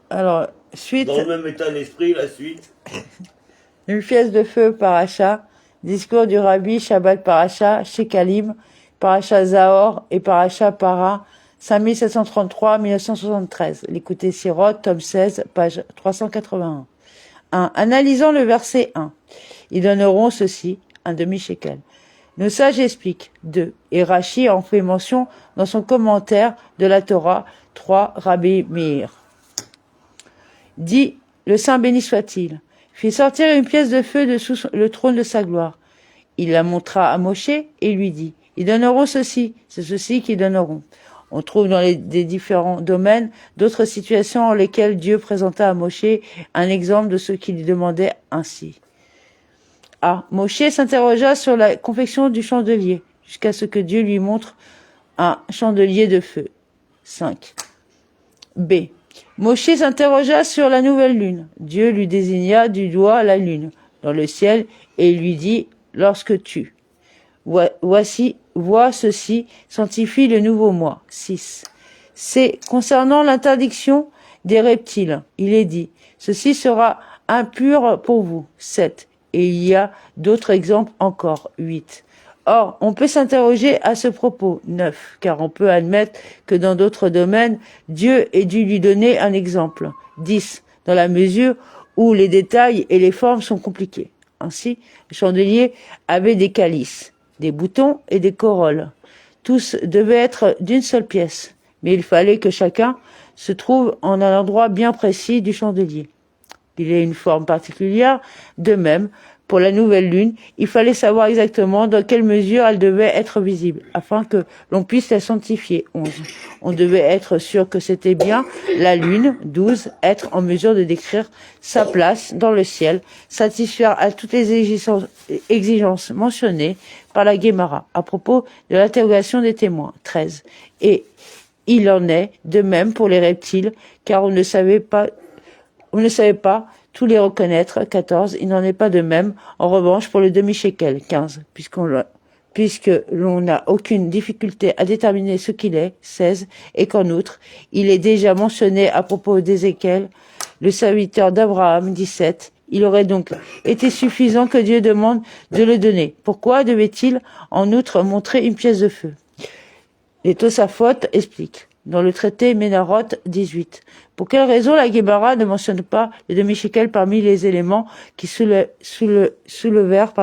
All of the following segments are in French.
Alors, suite, Dans le même état d'esprit, la suite. une pièce de feu paracha, discours du Rabbi Shabbat paracha, Shekalim, paracha Zahor et paracha Para, 5733-1973. L'écoutez Sirot, tome 16, page 381. 1. Analysons le verset 1. Ils donneront ceci, un demi-shekel. Nos sages expliquent. 2. Et Rashi en fait mention dans son commentaire de la Torah 3, Rabbi Meir. Dit, le Saint béni soit-il, fit sortir une pièce de feu de sous le trône de sa gloire. Il la montra à Moshe et lui dit, ils donneront ceci, c'est ceci qu'ils donneront. On trouve dans des différents domaines d'autres situations en lesquelles Dieu présenta à Moshe un exemple de ce qu'il lui demandait ainsi. A. Moshe s'interrogea sur la confection du chandelier, jusqu'à ce que Dieu lui montre un chandelier de feu. 5. B. Moshe s'interrogea sur la nouvelle lune. Dieu lui désigna du doigt la lune dans le ciel et lui dit, lorsque tu vois ceci, sanctifie le nouveau mois. 6. C. Concernant l'interdiction des reptiles, il est dit, ceci sera impur pour vous. 7. Et il y a d'autres exemples encore. 8. Or, on peut s'interroger à ce propos. 9. Car on peut admettre que dans d'autres domaines, Dieu ait dû lui donner un exemple. 10. Dans la mesure où les détails et les formes sont compliqués. Ainsi, le chandelier avait des calices, des boutons et des corolles. Tous devaient être d'une seule pièce, mais il fallait que chacun se trouve en un endroit bien précis du chandelier. Il ait une forme particulière. De même, pour la nouvelle lune, il fallait savoir exactement dans quelle mesure elle devait être visible, afin que l'on puisse la sanctifier. 11. On devait être sûr que c'était bien la lune. 12. Être en mesure de décrire sa place dans le ciel, satisfaire à toutes les exigences mentionnées par la Guémara à propos de l'interrogation des témoins. 13. Et il en est de même pour les reptiles, car on ne savait pas tous les reconnaître. 14. Il n'en est pas de même, en revanche, pour le demi-shekel. 15. Puisque l'on n'a aucune difficulté à déterminer ce qu'il est. 16. Et qu'en outre, il est déjà mentionné à propos d'Ézéchiel, le serviteur d'Abraham. 17. Il aurait donc été suffisant que Dieu demande de le donner. Pourquoi devait-il en outre montrer une pièce de feu? Les Tosafot expliquent. Dans le traité Ménarot 18. Pour quelle raison la Guébara ne mentionne pas le demi-shekel parmi les éléments qui soulevèrent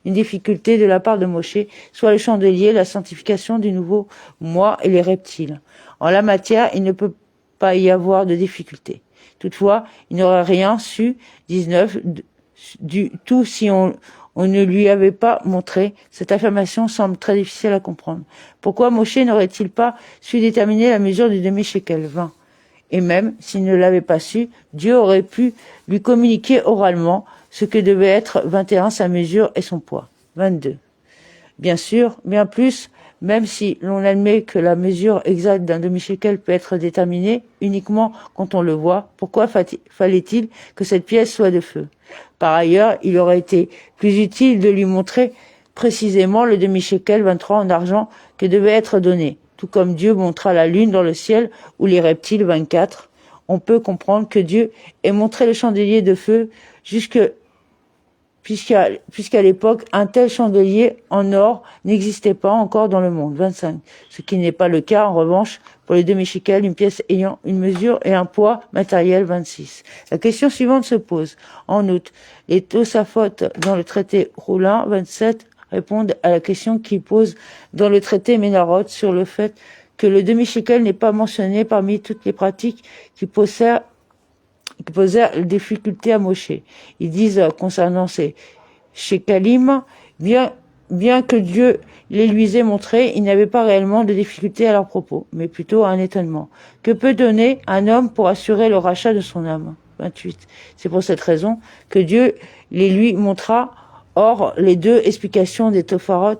une difficulté de la part de Moshe, soit le chandelier, la sanctification du nouveau mois et les reptiles. En la matière, il ne peut pas y avoir de difficulté. Toutefois, il n'aurait rien su, 19, du tout si on ne lui avait pas montré. Cette affirmation semble très difficile à comprendre. Pourquoi Moshe n'aurait-il pas su déterminer la mesure du demi-shekel? 20. Et même s'il ne l'avait pas su, Dieu aurait pu lui communiquer oralement ce que devait être 21 sa mesure et son poids. 22. Bien sûr, bien plus, même si l'on admet que la mesure exacte d'un demi-shekel peut être déterminée uniquement quand on le voit, pourquoi fallait-il que cette pièce soit de feu? Par ailleurs, il aurait été plus utile de lui montrer précisément le demi-shekel 23 en argent que devait être donné, tout comme Dieu montra la lune dans le ciel ou les reptiles 24. On peut comprendre que Dieu ait montré le chandelier de feu puisqu'à l'époque, un tel chandelier en or n'existait pas encore dans le monde. 25. Ce qui n'est pas le cas, en revanche, pour les demi-shekels, une pièce ayant une mesure et un poids matériel. 26. La question suivante se pose. En outre, les Tosafot dans le traité Roulin 27 répondent à la question qui pose dans le traité Ménarot sur le fait que le demi-shekel n'est pas mentionné parmi toutes les pratiques qui posèrent difficulté à Moshe. Ils disent concernant ces shekalim, bien que Dieu les lui ait montrés, il n'y avait pas réellement de difficulté à leur propos, mais plutôt un étonnement. Que peut donner un homme pour assurer le rachat de son âme? 28. C'est pour cette raison que Dieu les lui montra. Or, les deux explications des Tosafot,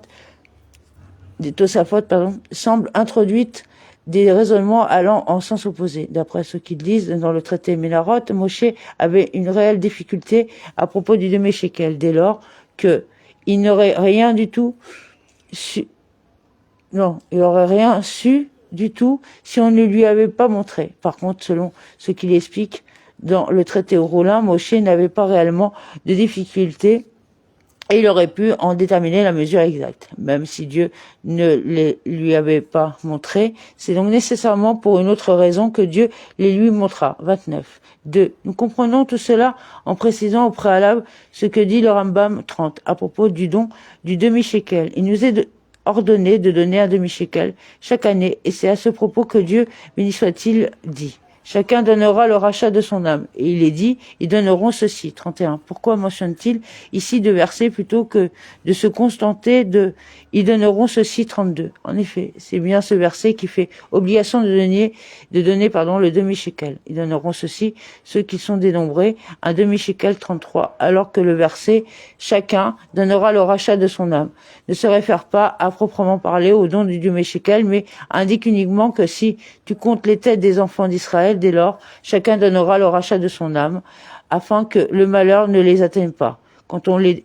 semblent introduites des raisonnements allant en sens opposé. D'après ce qu'ils disent dans le traité Ménarot, Moshe avait une réelle difficulté à propos du demi-shekel, dès lors que il n'aurait rien du tout su. Non, il aurait rien su du tout si on ne lui avait pas montré. Par contre, selon ce qu'il explique dans le traité Rollin, Moshe n'avait pas réellement de difficulté et il aurait pu en déterminer la mesure exacte, même si Dieu ne les lui avait pas montré. C'est donc nécessairement pour une autre raison que Dieu les lui montra. 29. 2. Nous comprenons tout cela en précisant au préalable ce que dit le Rambam 30 à propos du don du demi-shekel. Il nous est ordonné de donner un demi-shekel chaque année, et c'est à ce propos que Dieu, béni soit-il, dit. Chacun donnera le rachat de son âme. Et il est dit, ils donneront ceci. 31. Pourquoi mentionne-t-il ici deux versets plutôt que de se contenter de ils donneront ceci 32. En effet, c'est bien ce verset qui fait obligation de donner le demi-shekel. Ils donneront ceci, ceux qui sont dénombrés, un demi-shekel 33, alors que le verset chacun donnera le rachat de son âme ne se réfère pas à proprement parler au don du demi-shekel, mais indique uniquement que si tu comptes les têtes des enfants d'Israël, dès lors, chacun donnera le rachat de son âme, afin que le malheur ne les atteigne pas, quand on les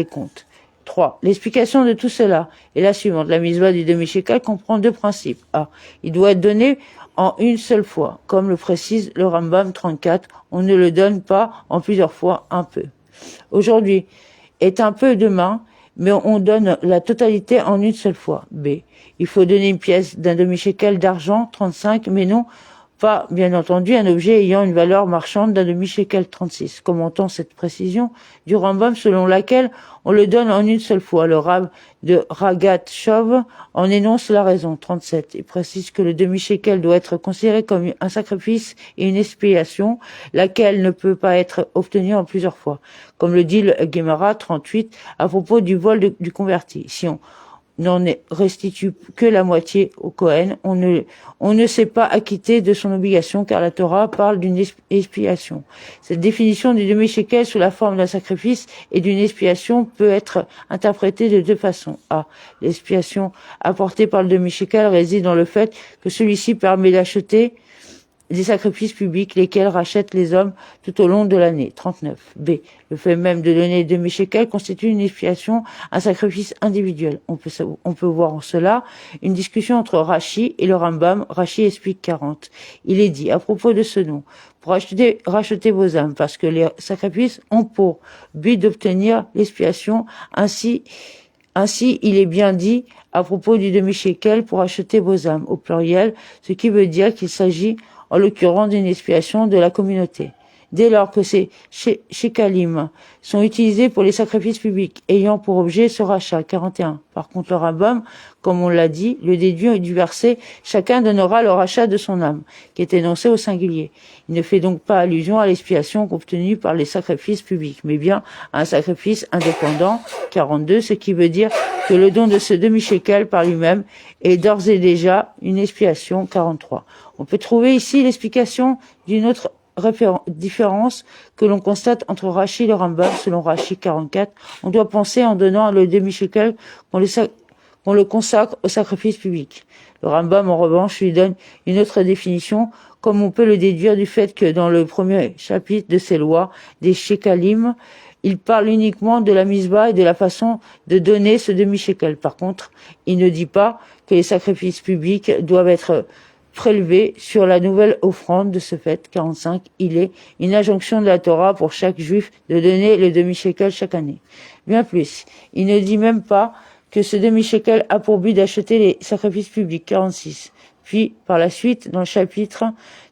compte. 3. L'explication de tout cela est la suivante. La misva du demi-shekel comprend deux principes. A. Il doit être donné en une seule fois. Comme le précise le Rambam 34, on ne le donne pas en plusieurs fois un peu. Aujourd'hui est un peu demain, mais on donne la totalité en une seule fois. B. Il faut donner une pièce d'un demi-shekel d'argent, 35, mais non pas, bien entendu, un objet ayant une valeur marchande d'un demi-shekel 36. Commentons cette précision du Rambam selon laquelle on le donne en une seule fois. Le Rab de Ragat Shov en énonce la raison. 37. Il précise que le demi-shekel doit être considéré comme un sacrifice et une expiation, laquelle ne peut pas être obtenue en plusieurs fois. Comme le dit le Gemara 38 à propos du vol du converti. Si on n'en restitue que la moitié au Kohen, on ne s'est pas acquitté de son obligation car la Torah parle d'une expiation. Cette définition du demi-shekel sous la forme d'un sacrifice et d'une expiation peut être interprétée de deux façons. A. L'expiation apportée par le demi-shekel réside dans le fait que celui-ci permet d'acheter des sacrifices publics, lesquels rachètent les hommes tout au long de l'année. 39. B. Le fait même de donner demi-shekel constitue une expiation, un sacrifice individuel. On peut voir en cela une discussion entre Rashi et le Rambam. Rashi explique 40. Il est dit, à propos de ce nom, pour racheter vos âmes, parce que les sacrifices ont pour but d'obtenir l'expiation. Ainsi, il est bien dit à propos du demi-shekel pour acheter vos âmes, au pluriel, ce qui veut dire qu'il s'agit en l'occurrence d'une expiation de la communauté. Dès lors que ces shekalim sont utilisés pour les sacrifices publics ayant pour objet ce rachat, 41. Par contre, le Rambam, comme on l'a dit, le déduit du verset « Chacun donnera le rachat de son âme », qui est énoncé au singulier. Il ne fait donc pas allusion à l'expiation obtenue par les sacrifices publics, mais bien à un sacrifice indépendant, 42, ce qui veut dire que le don de ce demi-shekel par lui-même est d'ores et déjà une expiation, 43. On peut trouver ici l'explication d'une autre différence que l'on constate entre Rashi et le Rambam. Selon Rashi 44, on doit penser en donnant le demi-shekel qu'on le consacre au sacrifice public. Le Rambam, en revanche, lui donne une autre définition, comme on peut le déduire du fait que dans le premier chapitre de ces lois, des shekalim, il parle uniquement de la misbah et de la façon de donner ce demi-shekel. Par contre, il ne dit pas que les sacrifices publics doivent être prélevé sur la nouvelle offrande. De ce fait, 45, il est une injonction de la Torah pour chaque juif de donner le demi-shekel chaque année. Bien plus, il ne dit même pas que ce demi-shekel a pour but d'acheter les sacrifices publics, 46. Puis, par la suite, dans le chapitre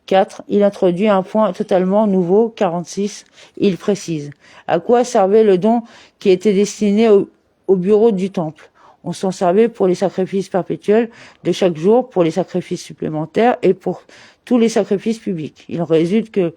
4, il introduit un point totalement nouveau, 46, il précise à quoi servait le don qui était destiné au bureau du temple. On s'en servait pour les sacrifices perpétuels de chaque jour, pour les sacrifices supplémentaires et pour tous les sacrifices publics. Il résulte que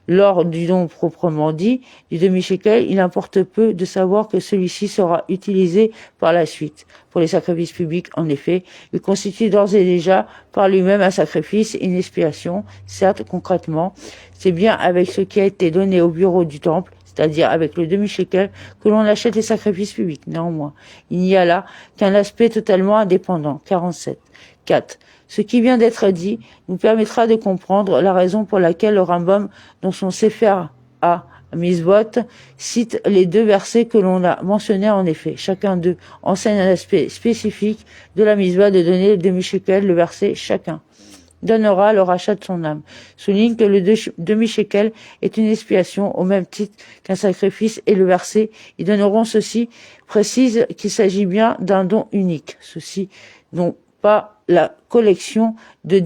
lors du don proprement dit, du demi-shekel, il importe peu de savoir que celui-ci sera utilisé par la suite. Pour les sacrifices publics, en effet, il constitue d'ores et déjà par lui-même un sacrifice et une expiation. Certes, concrètement, c'est bien avec ce qui a été donné au bureau du temple, c'est-à-dire avec le demi-shekel, que l'on achète les sacrifices publics. Néanmoins, il n'y a là qu'un aspect totalement indépendant. 47. 4. Ce qui vient d'être dit nous permettra de comprendre la raison pour laquelle le Rambam, dans son Sefer A, Misvot cite les deux versets que l'on a mentionnés en effet. Chacun d'eux enseigne un aspect spécifique de la Misvot de donner le demi-shekel, le verset chacun donnera le rachat de son âme. Souligne que le demi-shekel est une expiation au même titre qu'un sacrifice et le verset, ils donneront ceci, précise qu'il s'agit bien d'un don unique. Ceci, non pas la collection de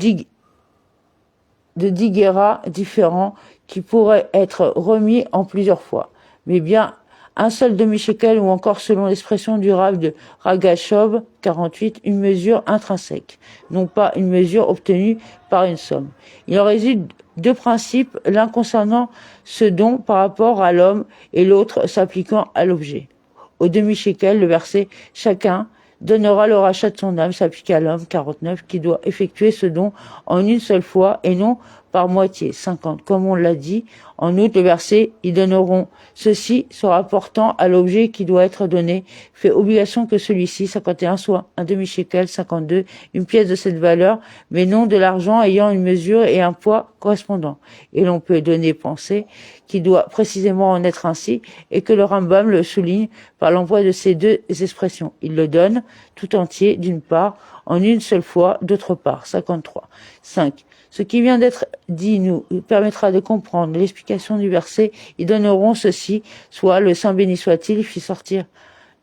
digueras différents qui pourraient être remis en plusieurs fois, mais bien un seul demi-shekel ou encore selon l'expression du Rav de Ragachov 48, une mesure intrinsèque, non pas une mesure obtenue par une somme. Il en résulte deux principes, l'un concernant ce don par rapport à l'homme et l'autre s'appliquant à l'objet. Au demi-shekel, le verset « Chacun donnera le rachat de son âme » s'applique à l'homme 49 qui doit effectuer ce don en une seule fois et non par moitié 50. Comme on l'a dit, en outre, le verset « Ils donneront ceci se rapportant à l'objet qui doit être donné » fait obligation que celui-ci, 51, soit un demi-shekel, 52, une pièce de cette valeur, mais non de l'argent ayant une mesure et un poids correspondant. Et l'on peut donner penser qu'il doit précisément en être ainsi et que le Rambam le souligne par l'emploi de ces deux expressions. Il le donne tout entier, d'une part, en une seule fois, d'autre part. 53. 5. Ce qui vient d'être dit nous permettra de comprendre l'explication du verset. Ils donneront ceci, soit le Saint béni soit-il fit sortir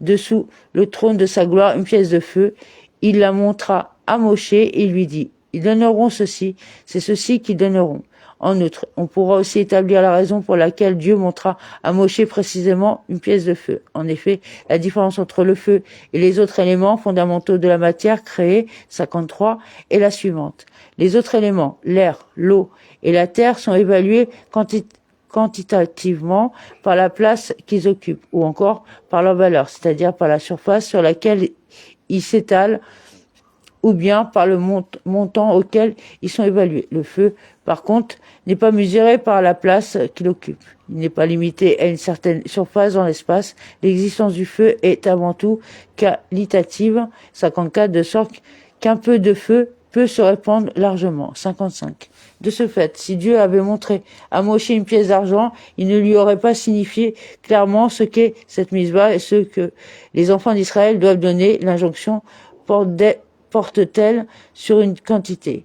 dessous le trône de sa gloire une pièce de feu. Il la montra à Moshe et il lui dit, ils donneront ceci, c'est ceci qu'ils donneront. En outre, on pourra aussi établir la raison pour laquelle Dieu montra à Moshe précisément une pièce de feu. En effet, la différence entre le feu et les autres éléments fondamentaux de la matière créée, 53, est la suivante. Les autres éléments, l'air, l'eau et la terre, sont évalués quantitativement par la place qu'ils occupent, ou encore par leur valeur, c'est-à-dire par la surface sur laquelle ils s'étalent, ou bien par le montant auquel ils sont évalués. Le feu, par contre, n'est pas mesuré par la place qu'il occupe. Il n'est pas limité à une certaine surface dans l'espace. L'existence du feu est avant tout qualitative, 54, de sorte qu'un peu de feu peut se répandre largement, 55. De ce fait, si Dieu avait montré à Moshe une pièce d'argent, il ne lui aurait pas signifié clairement ce qu'est cette misva et ce que les enfants d'Israël doivent donner. L'injonction porte-t-elle sur une quantité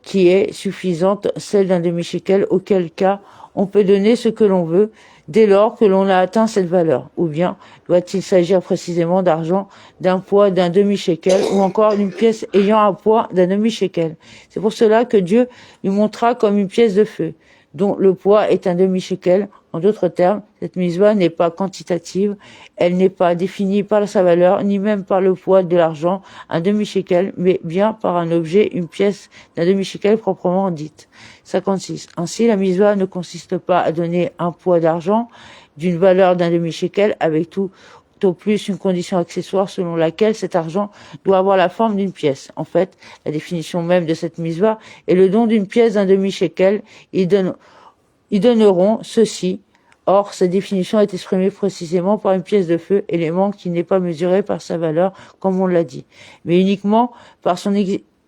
qui est suffisante, celle d'un demi-shekel, auquel cas on peut donner ce que l'on veut dès lors que l'on a atteint cette valeur, ou bien doit-il s'agir précisément d'argent d'un poids d'un demi-shekel ou encore d'une pièce ayant un poids d'un demi-shekel. C'est pour cela que Dieu lui montra comme une pièce de feu dont le poids est un demi-shekel. En d'autres termes, cette misva n'est pas quantitative, elle n'est pas définie par sa valeur, ni même par le poids de l'argent, un demi-shekel, mais bien par un objet, une pièce d'un demi-shekel proprement dite. 56. Ainsi, la misva ne consiste pas à donner un poids d'argent d'une valeur d'un demi-shekel avec tout au plus une condition accessoire selon laquelle cet argent doit avoir la forme d'une pièce. En fait, la définition même de cette misva est le don d'une pièce d'un demi-shekel. Ils donneront ceci. Or, cette définition est exprimée précisément par une pièce de feu, élément qui n'est pas mesuré par sa valeur, comme on l'a dit, mais uniquement par son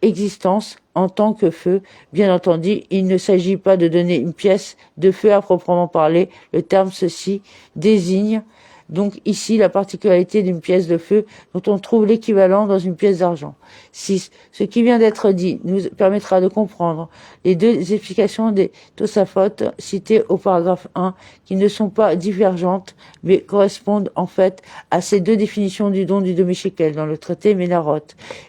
existence en tant que feu. Bien entendu, il ne s'agit pas de donner une pièce de feu à proprement parler. Le terme ceci désigne donc ici la particularité d'une pièce de feu dont on trouve l'équivalent dans une pièce d'argent. 6. Ce qui vient d'être dit nous permettra de comprendre les deux explications des Tosafot citées au paragraphe 1 qui ne sont pas divergentes mais correspondent en fait à ces deux définitions du don du demi-shekel dans le traité Ménarot.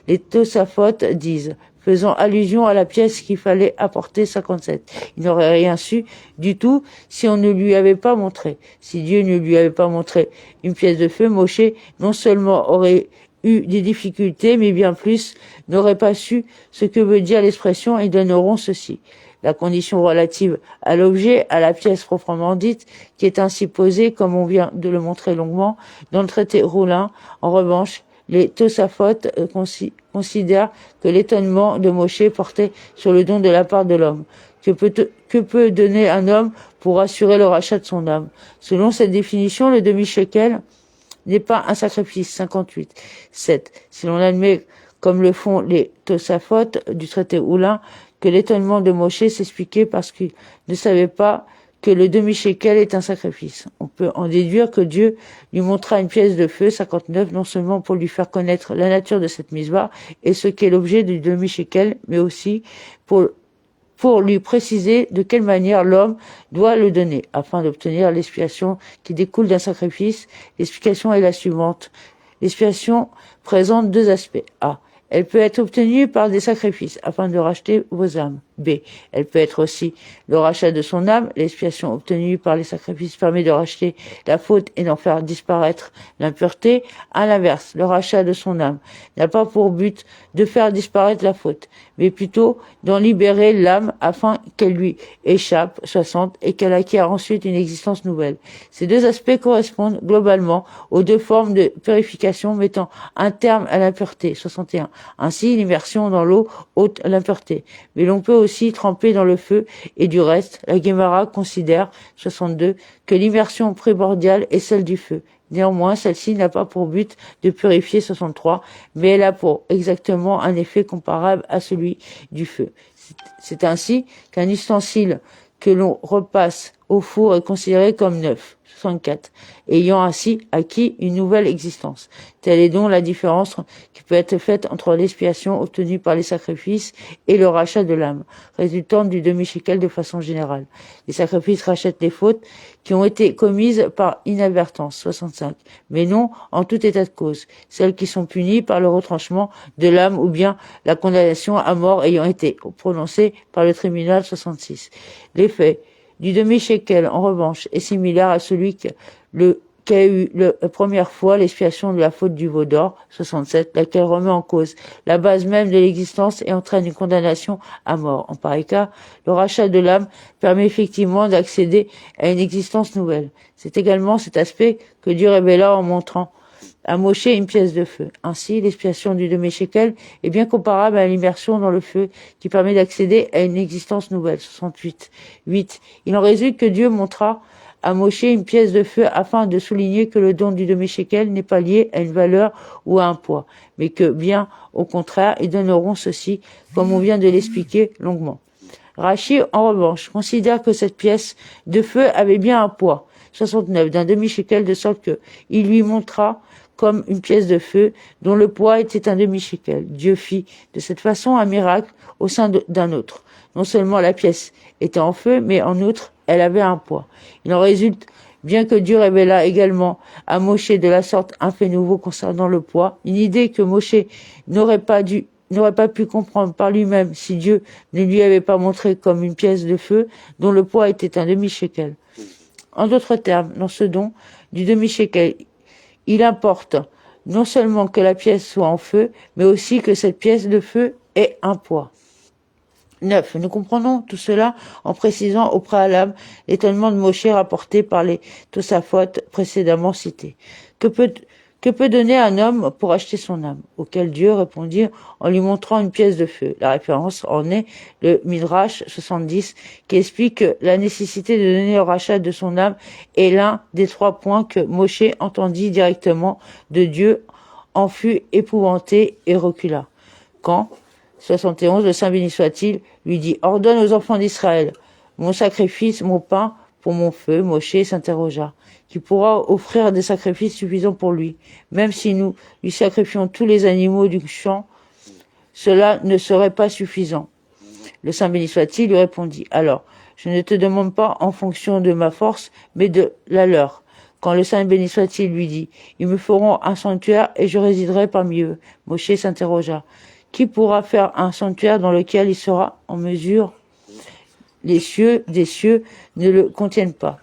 Les Tosafot disent faisant allusion à la pièce qu'il fallait apporter 57. Il n'aurait rien su du tout si on ne lui avait pas montré. Si Dieu ne lui avait pas montré une pièce de feu, Moshe non seulement aurait eu des difficultés, mais bien plus, n'aurait pas su ce que veut dire l'expression « ils donneront ceci ». La condition relative à l'objet, à la pièce proprement dite, qui est ainsi posée, comme on vient de le montrer longuement, dans le traité Roulin. En revanche, les Tosafot considèrent que l'étonnement de Moshe portait sur le don de la part de l'homme. Que peut donner un homme pour assurer le rachat de son âme? Selon cette définition, le demi-shekel n'est pas un sacrifice. 58. 7. Si l'on admet, comme le font les Tosafot du traité Oulin, que l'étonnement de Moshe s'expliquait parce qu'il ne savait pas que le demi-shekel est un sacrifice. On peut en déduire que Dieu lui montra une pièce de feu, 59, non seulement pour lui faire connaître la nature de cette misva et ce qu'est l'objet du demi-shekel, mais aussi pour lui préciser de quelle manière l'homme doit le donner, afin d'obtenir l'expiation qui découle d'un sacrifice. L'explication est la suivante. L'expiation présente deux aspects. A. Elle peut être obtenue par des sacrifices, afin de racheter vos âmes. B. Elle peut être aussi le rachat de son âme. L'expiation obtenue par les sacrifices permet de racheter la faute et d'en faire disparaître l'impureté. À l'inverse, le rachat de son âme n'a pas pour but de faire disparaître la faute, mais plutôt d'en libérer l'âme afin qu'elle lui échappe, 60, et qu'elle acquiert ensuite une existence nouvelle. Ces deux aspects correspondent globalement aux deux formes de purification mettant un terme à l'impureté, 61. Ainsi, l'immersion dans l'eau ôte l'impureté, mais l'on peut aussi tremper dans le feu, et du reste, la Guémara considère, 62, que l'immersion primordiale est celle du feu. Néanmoins, celle-ci n'a pas pour but de purifier, 63, mais elle a pour exactement un effet comparable à celui du feu. C'est ainsi qu'un ustensile que l'on repasse au four est considéré comme neuf, 64, ayant ainsi acquis une nouvelle existence. Telle est donc la différence qui peut être faite entre l'expiation obtenue par les sacrifices et le rachat de l'âme, résultant du demi-shekel de façon générale. Les sacrifices rachètent les fautes qui ont été commises par inadvertance, 65, mais non en tout état de cause, celles qui sont punies par le retranchement de l'âme ou bien la condamnation à mort ayant été prononcée par le tribunal, 66. L'effet du demi-shekel, en revanche, est similaire à celui qu'a eu la première fois l'expiation de la faute du veau d'or, 67, laquelle remet en cause la base même de l'existence et entraîne une condamnation à mort. En pareil cas, le rachat de l'âme permet effectivement d'accéder à une existence nouvelle. C'est également cet aspect que Dieu révéla en montrant à Moshe une pièce de feu. Ainsi, l'expiation du demi-shekel est bien comparable à l'immersion dans le feu qui permet d'accéder à une existence nouvelle. 68. 8. Il en résulte que Dieu montra à Moshe une pièce de feu afin de souligner que le don du demi-shekel n'est pas lié à une valeur ou à un poids, mais que, bien au contraire, ils donneront ceci, comme on vient de l'expliquer longuement. Rachi, en revanche, considère que cette pièce de feu avait bien un poids, 69, d'un demi-shekel, de sorte que il lui montra comme une pièce de feu dont le poids était un demi-shekel. Dieu fit de cette façon un miracle au sein d'un autre. Non seulement la pièce était en feu, mais en outre, elle avait un poids. Il en résulte bien que Dieu révéla également à Moshe de la sorte un fait nouveau concernant le poids, une idée que Moshe n'aurait pas pu comprendre par lui-même si Dieu ne lui avait pas montré comme une pièce de feu dont le poids était un demi-shekel. En d'autres termes, dans ce don du demi-shekel, il importe non seulement que la pièce soit en feu, mais aussi que cette pièce de feu ait un poids. 9. Nous comprenons tout cela en précisant au préalable l'étonnement de Moshe rapporté par les Tosafot précédemment cités. Que peut donner un homme pour acheter son âme? Auquel Dieu répondit en lui montrant une pièce de feu. La référence en est le Midrash 70 qui explique que la nécessité de donner le rachat de son âme est l'un des 3 points que Moshe entendit directement de Dieu, en fut épouvanté et recula. Quand 71, le Saint béni soit-il, lui dit « Ordonne aux enfants d'Israël, mon sacrifice, mon pain pour mon feu. » Moshe s'interrogea. Qui pourra offrir des sacrifices suffisants pour lui. Même si nous lui sacrifions tous les animaux du champ, cela ne serait pas suffisant. Le Saint béni soit-il lui répondit, alors, je ne te demande pas en fonction de ma force, mais de la leur. Quand le Saint béni soit-il lui dit, ils me feront un sanctuaire et je résiderai parmi eux. Moshe s'interrogea, qui pourra faire un sanctuaire dans lequel il sera en mesure? Les cieux des cieux ne le contiennent pas.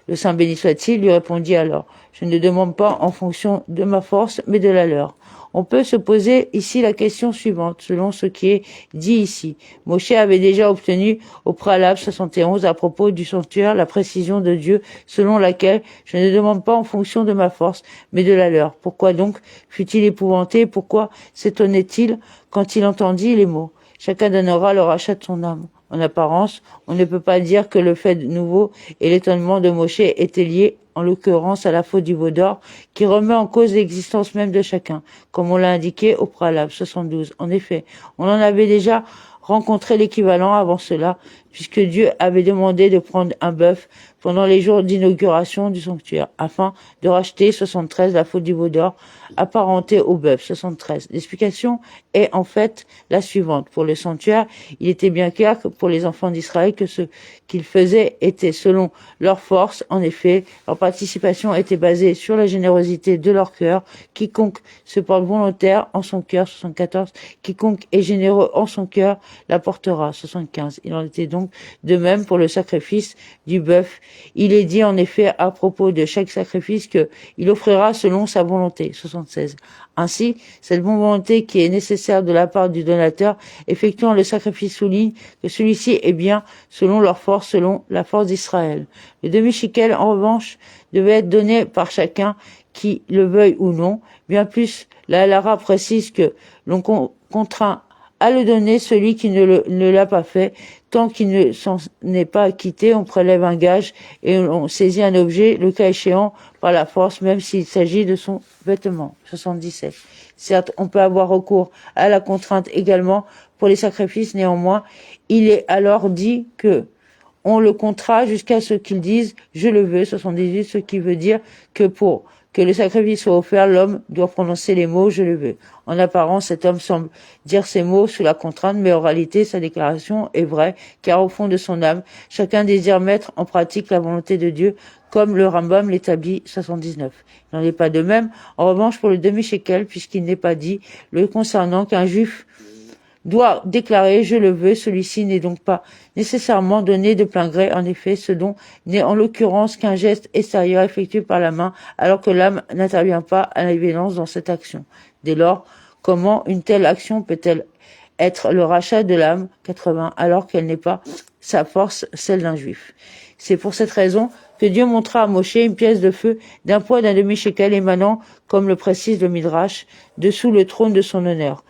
Le Saint béni soit-il lui répondit alors, je ne demande pas en fonction de ma force, mais de la leur. On peut se poser ici la question suivante, selon ce qui est dit ici. Moshe avait déjà obtenu au préalable 71 à propos du sanctuaire la précision de Dieu, selon laquelle je ne demande pas en fonction de ma force, mais de la leur. Pourquoi donc fut-il épouvanté? Pourquoi s'étonnait-il quand il entendit les mots? Chacun donnera le rachat de son âme. En apparence, on ne peut pas dire que le fait nouveau et l'étonnement de Moshe étaient liés, en l'occurrence, à la faute du veau d'or, qui remet en cause l'existence même de chacun, comme on l'a indiqué au préalable 72. En effet, on en avait déjà rencontré l'équivalent avant cela, puisque Dieu avait demandé de prendre un bœuf pendant les jours d'inauguration du sanctuaire, afin de racheter 73 la faute du veau d'or apparentée au bœuf 73. L'explication est en fait la suivante. Pour le sanctuaire, il était bien clair que pour les enfants d'Israël que ce qu'ils faisaient était selon leur force. En effet, leur participation était basée sur la générosité de leur cœur. Quiconque se porte volontaire en son cœur 74, quiconque est généreux en son cœur l'apportera 75. Il en était donc de même pour le sacrifice du bœuf. Il est dit en effet à propos de chaque sacrifice que il offrira selon sa volonté 76. Ainsi, cette bonne volonté qui est nécessaire de la part du donateur effectuant le sacrifice souligne que celui-ci est bien selon leur force, selon la force d'Israël. Le demi-shekel, en revanche, devait être donné par chacun qui le veuille ou non. Bien plus, la Lara précise que l'on contraint à le donner celui qui ne l'a pas fait. Tant qu'il ne s'en est pas acquitté, on prélève un gage et on saisit un objet, le cas échéant, par la force, même s'il s'agit de son vêtement. 77. Certes, on peut avoir recours à la contrainte également pour les sacrifices, néanmoins, il est alors dit que on le comptera jusqu'à ce qu'il dise « je le veux », 78, ce qui veut dire que pour que le sacrifice soit offert, l'homme doit prononcer les mots « je le veux ». En apparence, cet homme semble dire ces mots sous la contrainte, mais en réalité, sa déclaration est vraie, car au fond de son âme, chacun désire mettre en pratique la volonté de Dieu, comme le Rambam l'établit 79. Il n'en est pas de même, en revanche, pour le demi-shekel, puisqu'il n'est pas dit le concernant qu'un juif doit déclarer « je le veux », celui-ci n'est donc pas nécessairement donné de plein gré. En effet, ce don n'est en l'occurrence qu'un geste extérieur effectué par la main, alors que l'âme n'intervient pas à l'évidence dans cette action. Dès lors, comment une telle action peut-elle être le rachat de l'âme 80, alors qu'elle n'est pas sa force, celle d'un juif? C'est pour cette raison que Dieu montra à Moshe une pièce de feu d'un poids d'un demi-shekel émanant, comme le précise le Midrash, dessous le trône de son honneur.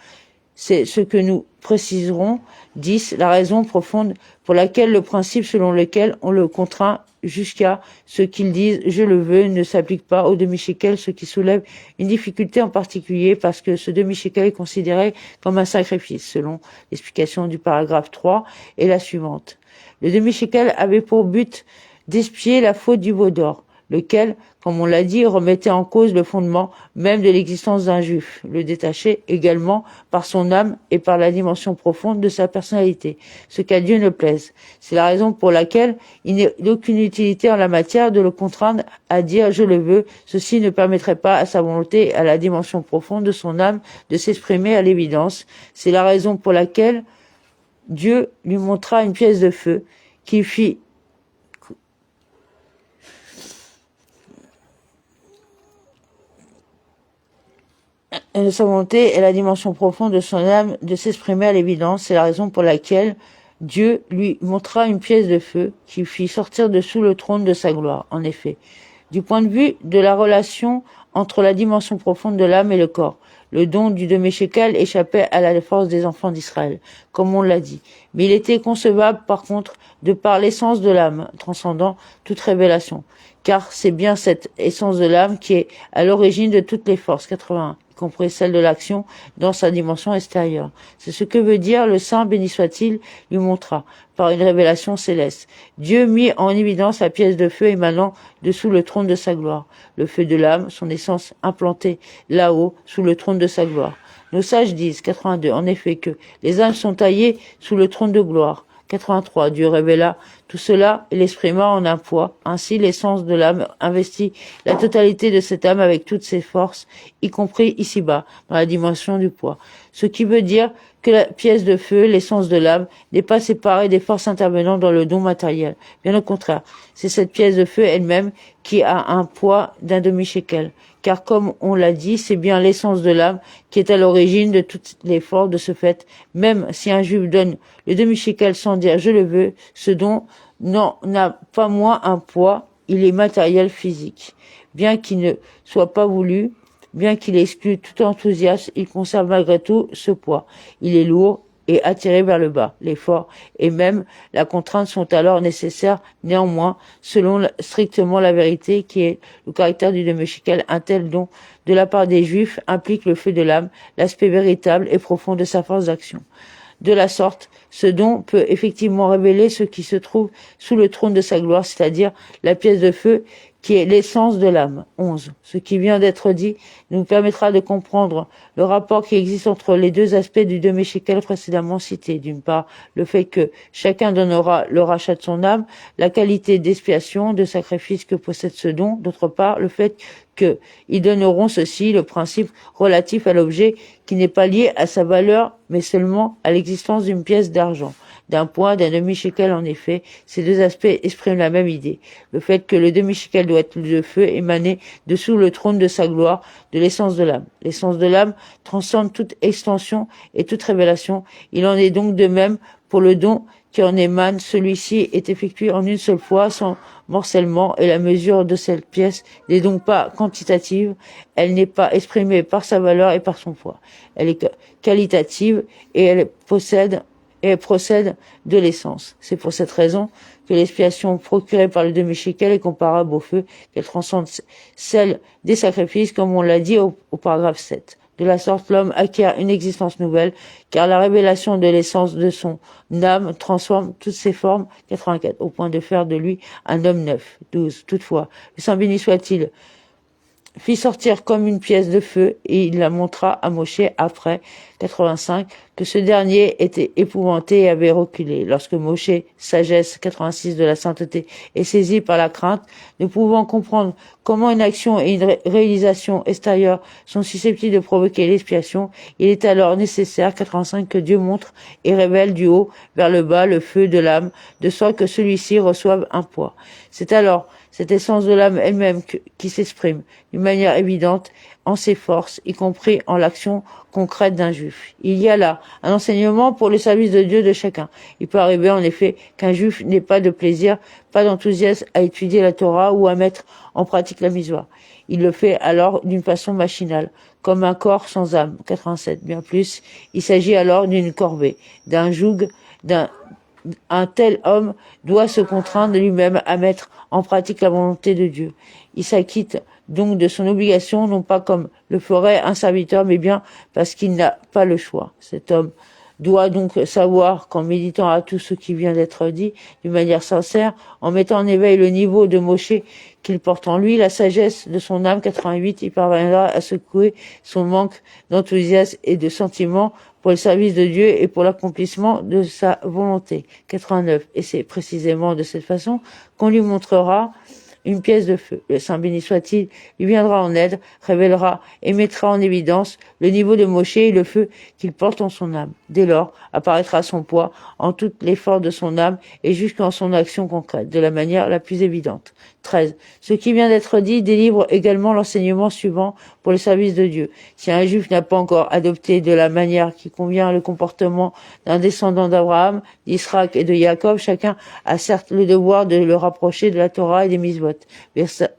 C'est ce que nous préciserons. 10. La raison profonde pour laquelle le principe selon lequel on le contraint jusqu'à ce qu'ils disent « je le veux » ne s'applique pas au demi-shekel, ce qui soulève une difficulté en particulier parce que ce demi-shekel est considéré comme un sacrifice, selon l'explication du paragraphe 3 et la suivante. Le demi-shekel avait pour but d'expier la faute du veau d'or, lequel, comme on l'a dit, remettait en cause le fondement même de l'existence d'un juif, le détacher également par son âme et par la dimension profonde de sa personnalité, ce qu'à Dieu ne plaise. C'est la raison pour laquelle il n'est d'aucune utilité en la matière de le contraindre à dire « je le veux ». Ceci ne permettrait pas à sa volonté et à la dimension profonde de son âme de s'exprimer à l'évidence. C'est la raison pour laquelle Dieu lui montra une pièce de feu qui fit sa volonté et la dimension profonde de son âme de s'exprimer à l'évidence. C'est la raison pour laquelle Dieu lui montra une pièce de feu qui fit sortir de sous le trône de sa gloire. En effet, du point de vue de la relation entre la dimension profonde de l'âme et le corps, le don du demi-shekel échappait à la force des enfants d'Israël, comme on l'a dit. Mais il était concevable, par contre, de par l'essence de l'âme, transcendant toute révélation. Car c'est bien cette essence de l'âme qui est à l'origine de toutes les forces. 81. Y compris celle de l'action dans sa dimension extérieure. C'est ce que veut dire le Saint, béni soit-il, lui montra, par une révélation céleste. Dieu mit en évidence la pièce de feu émanant dessous le trône de sa gloire. Le feu de l'âme, son essence implantée là-haut, sous le trône de sa gloire. Nos sages disent, 82, en effet, que les âmes sont taillées sous le trône de gloire. 83. Dieu révéla tout cela et l'exprima en un poids. Ainsi, l'essence de l'âme investit la totalité de cette âme avec toutes ses forces, y compris ici-bas, dans la dimension du poids. Ce qui veut dire que la pièce de feu, l'essence de l'âme, n'est pas séparée des forces intervenant dans le don matériel. Bien au contraire, c'est cette pièce de feu elle-même qui a un poids d'un demi-shekel. Car comme on l'a dit, c'est bien l'essence de l'âme qui est à l'origine de toutes les forces de ce fait. Même si un juif donne le demi-shekel sans dire « je le veux », ce don n'a pas moins un poids, il est matériel physique. Bien qu'il ne soit pas voulu, bien qu'il exclue tout enthousiasme, il conserve malgré tout ce poids. Il est lourd et attiré vers le bas. L'effort et même la contrainte sont alors nécessaires. Néanmoins, selon strictement la vérité qui est le caractère du demi-shekel, un tel don de la part des Juifs implique le feu de l'âme, l'aspect véritable et profond de sa force d'action. De la sorte, Ce don peut effectivement révéler ce qui se trouve sous le trône de sa gloire, c'est-à-dire la pièce de feu qui est l'essence de l'âme. 11. Ce qui vient d'être dit nous permettra de comprendre le rapport qui existe entre les deux aspects du demi-shekel précédemment cité. D'une part, le fait que chacun donnera le rachat de son âme, la qualité d'expiation, de sacrifice que possède ce don. D'autre part, le fait que ils donneront ceci, le principe relatif à l'objet qui n'est pas lié à sa valeur, mais seulement à l'existence d'une pièce d'argent. D'un point, d'un demi-shekel en effet, ces deux aspects expriment la même idée. Le fait que le demi-shekel doit être de feu émané dessous le trône de sa gloire, de l'essence de l'âme. L'essence de l'âme transcende toute extension et toute révélation. Il en est donc de même pour le don qui en émane. Celui-ci est effectué en une seule fois, sans morcellement, et la mesure de cette pièce n'est donc pas quantitative. Elle n'est pas exprimée par sa valeur et par son poids. Elle est qualitative et elle procède de l'essence. C'est pour cette raison que l'expiation procurée par le demi-shekel est comparable au feu, qu'elle transcende celle des sacrifices, comme on l'a dit au paragraphe 7. De la sorte, l'homme acquiert une existence nouvelle, car la révélation de l'essence de son âme transforme toutes ses formes, 84, au point de faire de lui un homme neuf. 12. Toutefois, le Saint béni soit-il, fit sortir comme une pièce de feu, et il la montra à Moshe après, 85, que ce dernier était épouvanté et avait reculé. Lorsque Moshe, sagesse, 86 de la sainteté, est saisi par la crainte, ne pouvant comprendre comment une action et une réalisation extérieure sont susceptibles de provoquer l'expiation, il est alors nécessaire, 85, que Dieu montre et révèle du haut vers le bas le feu de l'âme, de sorte que celui-ci reçoive un poids. C'est alors cette essence de l'âme elle-même qui s'exprime d'une manière évidente en ses forces, y compris en l'action concrète d'un juif. Il y a là un enseignement pour le service de Dieu de chacun. Il peut arriver en effet qu'un juif n'ait pas de plaisir, pas d'enthousiasme à étudier la Torah ou à mettre en pratique la mitzvah. Il le fait alors d'une façon machinale, comme un corps sans âme. 87. Bien plus, il s'agit alors d'une corvée, d'un joug, un tel homme doit se contraindre lui-même à mettre en pratique la volonté de Dieu. Il s'acquitte donc de son obligation, non pas comme le ferait un serviteur, mais bien parce qu'il n'a pas le choix. Cet homme doit donc savoir qu'en méditant à tout ce qui vient d'être dit d'une manière sincère, en mettant en éveil le niveau de Moshe qu'il porte en lui, la sagesse de son âme, 88, il parviendra à secouer son manque d'enthousiasme et de sentiment pour le service de Dieu et pour l'accomplissement de sa volonté. 89. Et c'est précisément de cette façon qu'on lui montrera une pièce de feu. Le Saint béni soit-il lui viendra en aide, révélera et mettra en évidence le niveau de Moshe et le feu qu'il porte en son âme. Dès lors, apparaîtra son poids en tout l'effort de son âme et jusqu'en son action concrète, de la manière la plus évidente. 13. Ce qui vient d'être dit délivre également l'enseignement suivant pour le service de Dieu. Si un juif n'a pas encore adopté de la manière qui convient le comportement d'un descendant d'Abraham, d'Israël et de Jacob, chacun a certes le devoir de le rapprocher de la Torah et des mitzvot.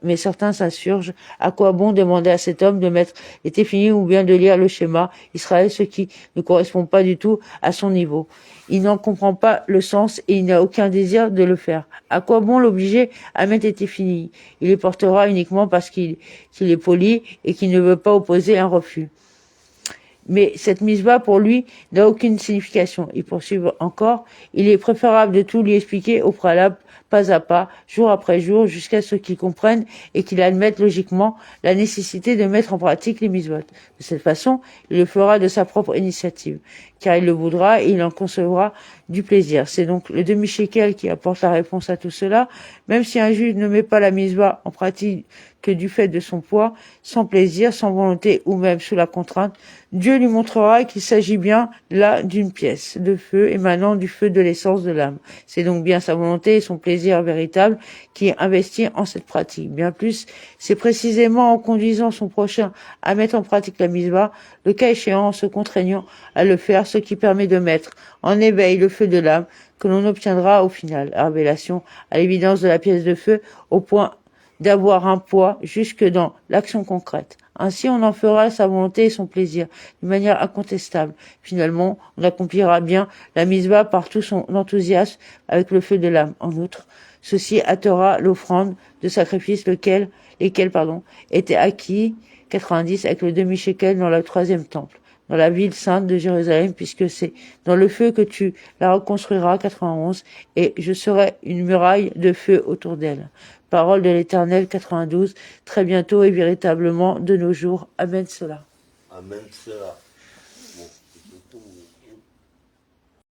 Mais certains s'insurgent. À quoi bon demander à cet homme de mettre les téfilim ou bien de lire le schéma Israël, ce qui ne correspond pas du tout à son niveau. Il n'en comprend pas le sens et il n'a aucun désir de le faire. À quoi bon l'obliger à mettre les téfilim? Il les portera uniquement parce qu'il est poli et qu'il ne veut pas opposer un refus. Mais cette mitzvah, pour lui, n'a aucune signification. Il poursuit encore. Il est préférable de tout lui expliquer au préalable, pas à pas, jour après jour, jusqu'à ce qu'il comprenne et qu'il admette logiquement la nécessité de mettre en pratique les mitzvot. De cette façon, il le fera de sa propre initiative, car il le voudra et il en concevra du plaisir. C'est donc le demi-shekel qui apporte la réponse à tout cela. Même si un juif ne met pas la mitzvah en pratique que du fait de son poids, sans plaisir, sans volonté ou même sous la contrainte, Dieu lui montrera qu'il s'agit bien là d'une pièce de feu émanant du feu de l'essence de l'âme. C'est donc bien sa volonté et son plaisir véritable qui est investi en cette pratique. Bien plus, c'est précisément en conduisant son prochain à mettre en pratique la mitzvah, le cas échéant en se contraignant à le faire, ce qui permet de mettre en éveil le feu de l'âme que l'on obtiendra au final. La révélation à l'évidence de la pièce de feu au point d'avoir un poids jusque dans l'action concrète. Ainsi, on en fera sa volonté et son plaisir, d'une manière incontestable. Finalement, on accomplira bien la mitzvah par tout son enthousiasme avec le feu de l'âme. En outre, ceci hâtera l'offrande de sacrifice lesquels étaient acquis, 90, avec le demi-shekel dans le 3e temple. dans la ville sainte de Jérusalem, puisque c'est dans le feu que tu la reconstruiras, 91, et je serai une muraille de feu autour d'elle. Parole de l'Éternel, 92, très bientôt et véritablement de nos jours. Amen cela. Amen cela.